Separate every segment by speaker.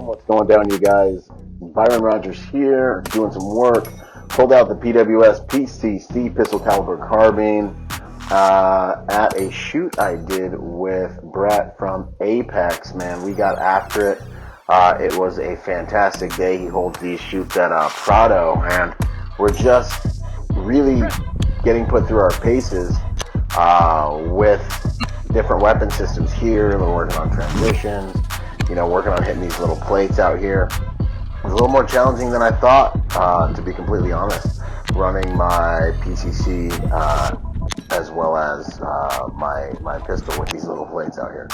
Speaker 1: What's going down, you guys? Byron Rodgers here, doing some work. Pulled out the PWS PCC pistol caliber carbine at a shoot I did with Brett from Apex. Man, we got after it. It was a fantastic day. He holds these shoots at Prado, and we're just really getting put through our paces with different weapon systems here. We're working on transitions, working on hitting these little plates out here. It was a little more challenging than I thought, to be completely honest, running my PCC as well as my pistol with these little plates out here.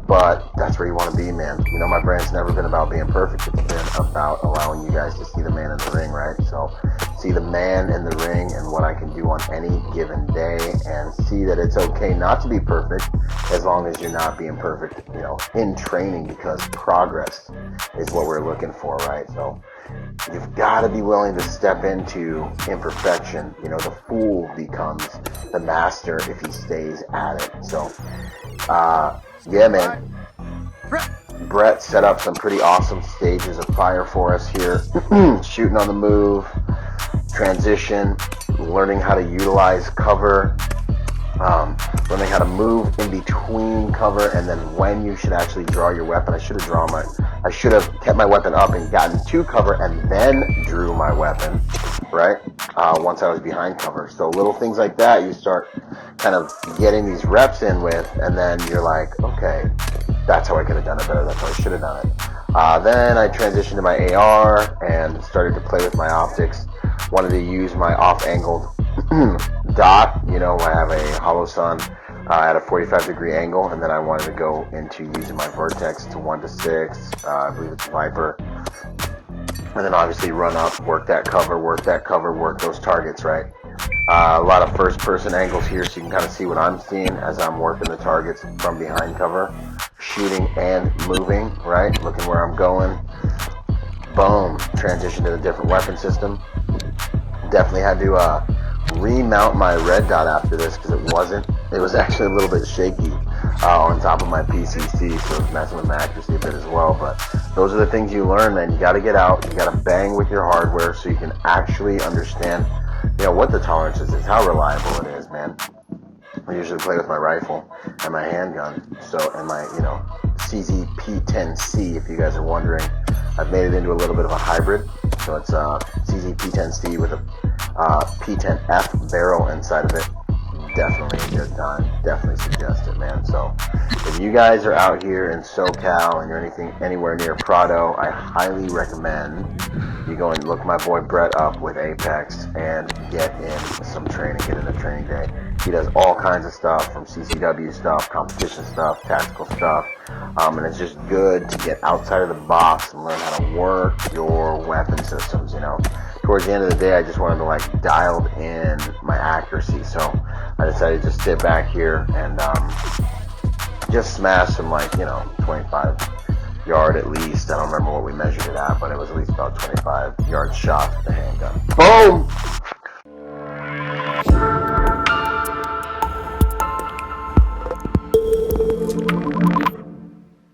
Speaker 1: But that's where you want to be, man. My brand's never been about being perfect. It's been about allowing you guys to see the man in the ring, right? So see the man in the ring and what I can do on any given day, and see that it's okay not to be perfect as long as you're not being perfect, in training, because progress is what we're looking for, right? So you've got to be willing to step into imperfection. The fool becomes the master if he stays at it. So, yeah, man. Brett set up some pretty awesome stages of fire for us here. Shooting on the move, transition, learning how to utilize cover, learning how to move in between cover, and then when you should actually draw your weapon. I should have kept my weapon up and gotten to cover and then drew my weapon, right? Once I was behind cover. So little things like that you start kind of getting these reps in with, and then you're like, okay, that's how I could have done it better. That's how I should have done it. Then I transitioned to my AR and started to play with my optics. Wanted to use my off-angled dot. I have a hollow sun at a 45-degree angle, and then I wanted to go into using my vertex to 1 to 6. I believe it's Viper. And then obviously run up, work that cover, work those targets, right? A lot of first-person angles here, so you can kind of see what I'm seeing as I'm working the targets from behind cover, shooting and moving, right? Looking where I'm going. Boom. Transition to the different weapon system. Definitely had to remount my red dot after this, because it was actually a little bit shaky on top of my PCC, so it was messing with my accuracy a bit as well. But those are the things you learn, man. You got to get out, you got to bang with your hardware so you can actually understand what the tolerances is, how reliable it is, man. I usually play with my rifle and my handgun, and my CZ-P10C, if you guys are wondering. I've made it into a little bit of a hybrid, so it's CZ-P10C with a P10F barrel inside of it. Definitely a good time. Definitely suggest it, man. So if you guys are out here in SoCal and you're anywhere near Prado, I highly recommend you go and look my boy Brett up with Apex and get in some training, get in a training day. He does all kinds of stuff, from CCW stuff, competition stuff, tactical stuff, and it's just good to get outside of the box and learn how to work your weapon systems. Towards the end of the day, I just wanted to dial in my accuracy, so I decided to just sit back here and just smash some 25 yard at least. I don't remember what we measured it at, but it was at least about 25 yard shots with the handgun. Boom!